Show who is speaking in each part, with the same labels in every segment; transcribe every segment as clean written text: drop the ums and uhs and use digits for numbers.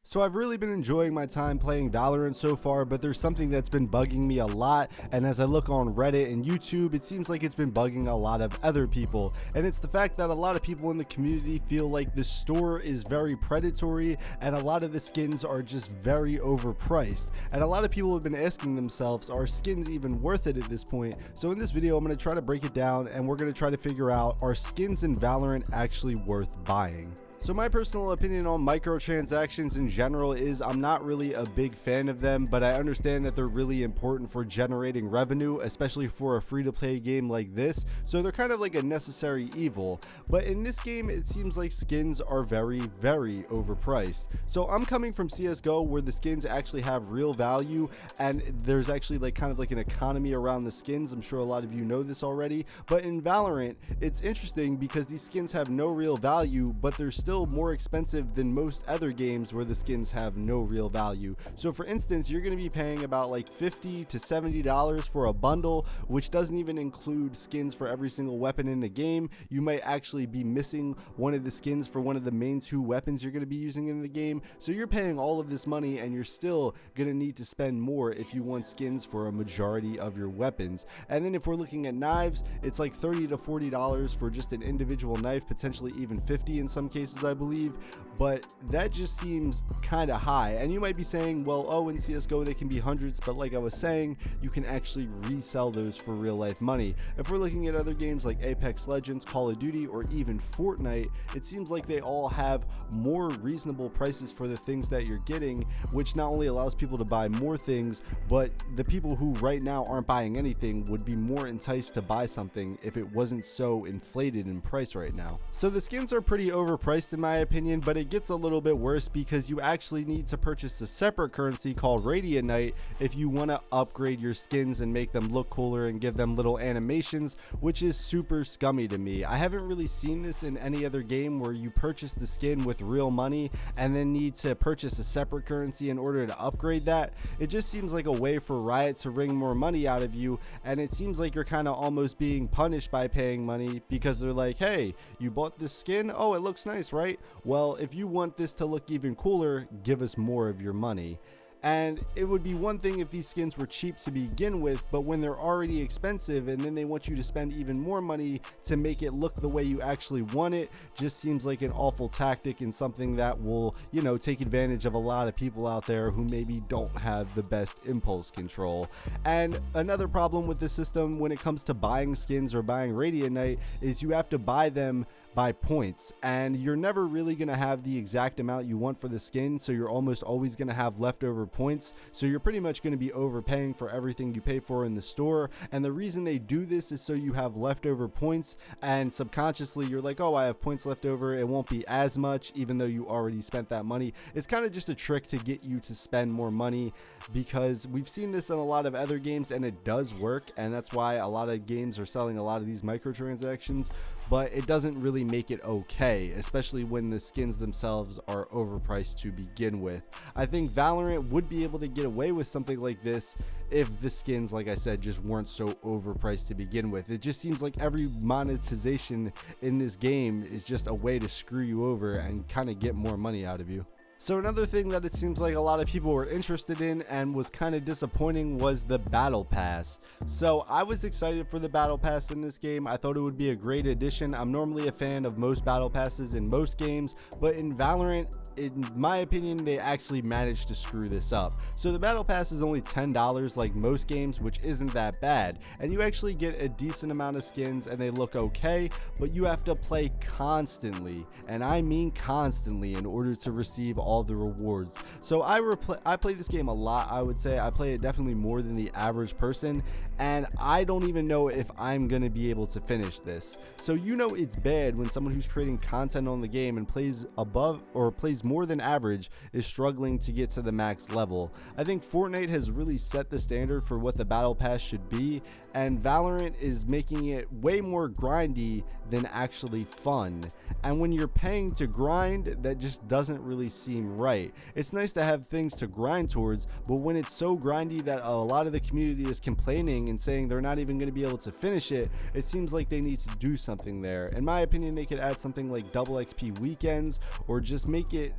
Speaker 1: So I've really been enjoying my time playing Valorant so far, but there's something that's been bugging me a lot, and as I look on Reddit and YouTube, it seems like it's been bugging a lot of other people, and it's the fact that a lot of people in the community feel like the store is very predatory and a lot of the skins are just very overpriced, and a lot of people have been asking themselves, are skins even worth it at this point? So in this video, I'm going to try to break it down, and we're going to try to figure out, are skins in Valorant actually worth buying? So my personal opinion on microtransactions in general is I'm not really a big fan of them, but I understand that they're really important for generating revenue, especially for a free-to-play game like this, so they're kind of like a necessary evil. But in this game, it seems like skins are very, very overpriced. So I'm coming from CSGO, where the skins actually have real value, and there's actually like kind of like an economy around the skins. I'm sure a lot of you know this already, but in Valorant, it's interesting because these skins have no real value, but they're still more expensive than most other games where the skins have no real value. So for instance, you're going to be paying about like $50 to $70 for a bundle, which doesn't even include skins for every single weapon in the game. You might actually be missing one of the skins for one of the main two weapons you're going to be using in the game. So you're paying all of this money and you're still going to need to spend more if you want skins for a majority of your weapons. And then if we're looking at knives, it's like $30 to $40 for just an individual knife, potentially even $50 in some cases, I believe, but that just seems kind of high. And you might be saying, well, oh, in CSGO they can be hundreds, but like I was saying, you can actually resell those for real life money. If we're looking at other games like Apex Legends, Call of Duty, or even Fortnite, it seems like they all have more reasonable prices for the things that you're getting, which not only allows people to buy more things, but the people who right now aren't buying anything would be more enticed to buy something if it wasn't so inflated in price right now. So the skins are pretty overpriced in my opinion, but it gets a little bit worse because you actually need to purchase a separate currency called Radiant if you want to upgrade your skins and make them look cooler and give them little animations, which is super scummy to me. I haven't really seen this in any other game where you purchase the skin with real money and then need to purchase a separate currency in order to upgrade that. It just seems like a way for Riot to wring more money out of you, and it seems like you're kind of almost being punished by paying money because they're like, hey, you bought this skin? Oh, it looks nice, right? Well, if you want this to look even cooler, give us more of your money. And it would be one thing if these skins were cheap to begin with, but when they're already expensive and then they want you to spend even more money to make it look the way you actually want it, just seems like an awful tactic and something that will, you know, take advantage of a lot of people out there who maybe don't have the best impulse control. And another problem with the system when it comes to buying skins or buying Radiant is you have to buy them by points, and you're never really going to have the exact amount you want for the skin, so you're almost always going to have leftover points, so you're pretty much going to be overpaying for everything you pay for in the store. And the reason they do this is so you have leftover points, and subconsciously you're like, oh, I have points left over, it won't be as much even though you already spent that money. It's kind of just a trick to get you to spend more money, because we've seen this in a lot of other games and it does work, and that's why a lot of games are selling a lot of these microtransactions, but it doesn't really make it okay, especially when the skins themselves are overpriced to begin with. I think Valorant would be able to get away with something like this if the skins, like I said, just weren't so overpriced to begin with. It just seems like every monetization in this game is just a way to screw you over and kind of get more money out of you. So another thing that it seems like a lot of people were interested in and was kind of disappointing was the Battle Pass. So I was excited for the Battle Pass in this game. I thought it would be a great addition. I'm normally a fan of most Battle Passes in most games, but in Valorant, in my opinion, they actually managed to screw this up. So the Battle Pass is only $10 like most games, which isn't that bad. And you actually get a decent amount of skins and they look okay, but you have to play constantly, and I mean constantly, in order to receive all the rewards. So I play this game a lot. I would say I play it definitely more than the average person, and I don't even know if I'm gonna be able to finish this. So you know it's bad when someone who's creating content on the game and plays above or plays more than average is struggling to get to the max level. I think Fortnite has really set the standard for what the Battle Pass should be, and Valorant is making it way more grindy than actually fun. And when you're paying to grind, that just doesn't really seem seem right. It's nice to have things to grind towards, but when it's so grindy that a lot of the community is complaining and saying they're not even going to be able to finish it, it seems like they need to do something there. In my opinion, they could add something like double XP weekends, or just make it,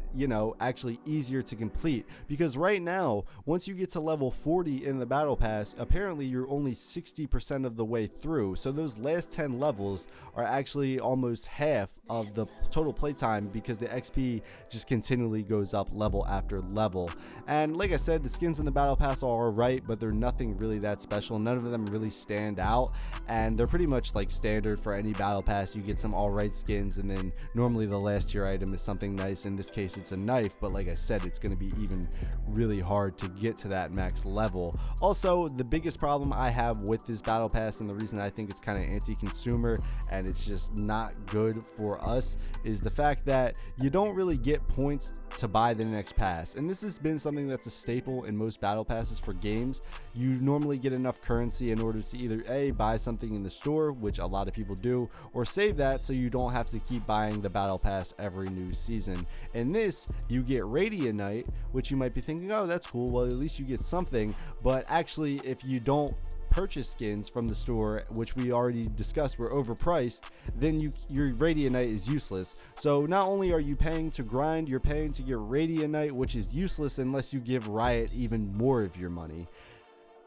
Speaker 1: actually easier to complete, because right now, once you get to level 40 in the battle pass, apparently you're only 60% of the way through. So those last 10 levels are actually almost half of the total playtime, because the XP just continually goes up level after level. And like I said, the skins in the battle pass are alright, but they're nothing really that special. None of them really stand out, and they're pretty much like standard for any battle pass. You get some alright skins, and then normally the last tier item is something nice. In this case, it's a knife, but like I said, it's going to be even really hard to get to that max level. Also, the biggest problem I have with this battle pass, and the reason I think it's kind of anti-consumer and it's just not good for us, is the fact that you don't really get points to buy the next pass. And this has been something that's a staple in most battle passes for games. You normally get enough currency in order to either A, buy something in the store, which a lot of people do, or save that so you don't have to keep buying the battle pass every new season. In this, you get Radiant Night, which you might be thinking, oh, that's cool, well, at least you get something. But actually, if you don't purchase skins from the store, which we already discussed were overpriced, then your Radiant Night is useless. So not only are you paying to grind, you're paying to get Radiant Night, which is useless unless you give Riot even more of your money.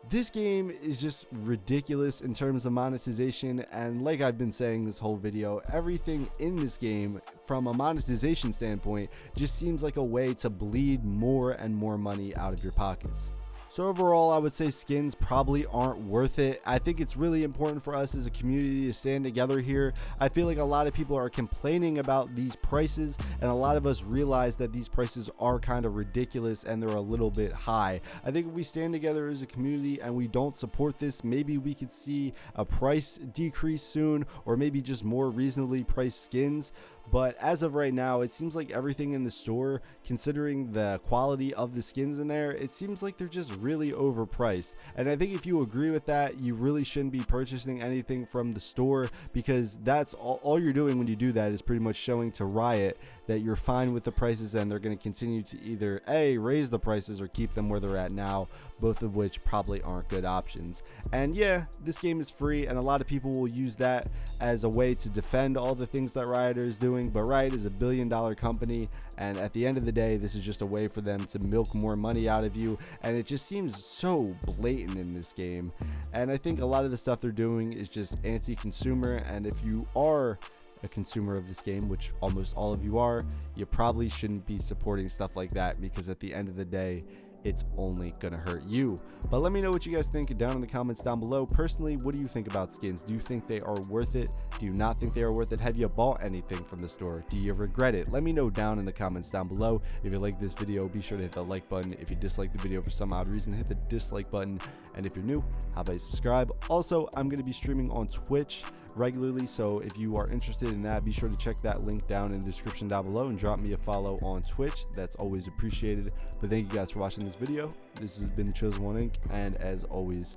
Speaker 1: This game is just ridiculous in terms of monetization, and like I've been saying this whole video, everything in this game from a monetization standpoint just seems like a way to bleed more and more money out of your pockets. So overall, I would say skins probably aren't worth it. I think it's really important for us as a community to stand together here. I feel like a lot of people are complaining about these prices, and a lot of us realize that these prices are kind of ridiculous and they're a little bit high. I think if we stand together as a community and we don't support this, maybe we could see a price decrease soon, or maybe just more reasonably priced skins. But as of right now, it seems like everything in the store, considering the quality of the skins in there, it seems like they're just really overpriced. And I think if you agree with that, you really shouldn't be purchasing anything from the store, because that's all you're doing when you do that is pretty much showing to Riot that you're fine with the prices, and they're going to continue to either A, raise the prices or keep them where they're at now, both of which probably aren't good options. And yeah, this game is free, and a lot of people will use that as a way to defend all the things that Riot is doing, but Riot is a billion-dollar company, and at the end of the day, this is just a way for them to milk more money out of you, and it just seems so blatant in this game. And I think a lot of the stuff they're doing is just anti-consumer, and if you are a consumer of this game, which almost all of you are, you probably shouldn't be supporting stuff like that, because at the end of the day, it's only gonna hurt you. But let me know what you guys think down in the comments down below. Personally, what do you think about skins? Do you think they are worth it? Do you not think they are worth it? Have you bought anything from the store? Do you regret it? Let me know down in the comments down below. If you like this video, be sure to hit the like button. If you dislike the video for some odd reason, hit the dislike button. And if you're new, how about you subscribe? Also, I'm going to be streaming on Twitch regularly, so if you are interested in that, be sure to check that link down in the description down below and drop me a follow on Twitch. That's always appreciated. But thank you guys for watching this video. This has been the Chosen One Inc., and as always,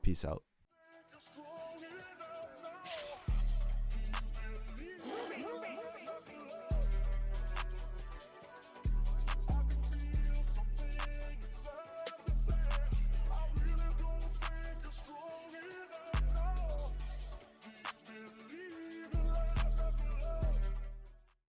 Speaker 1: peace out.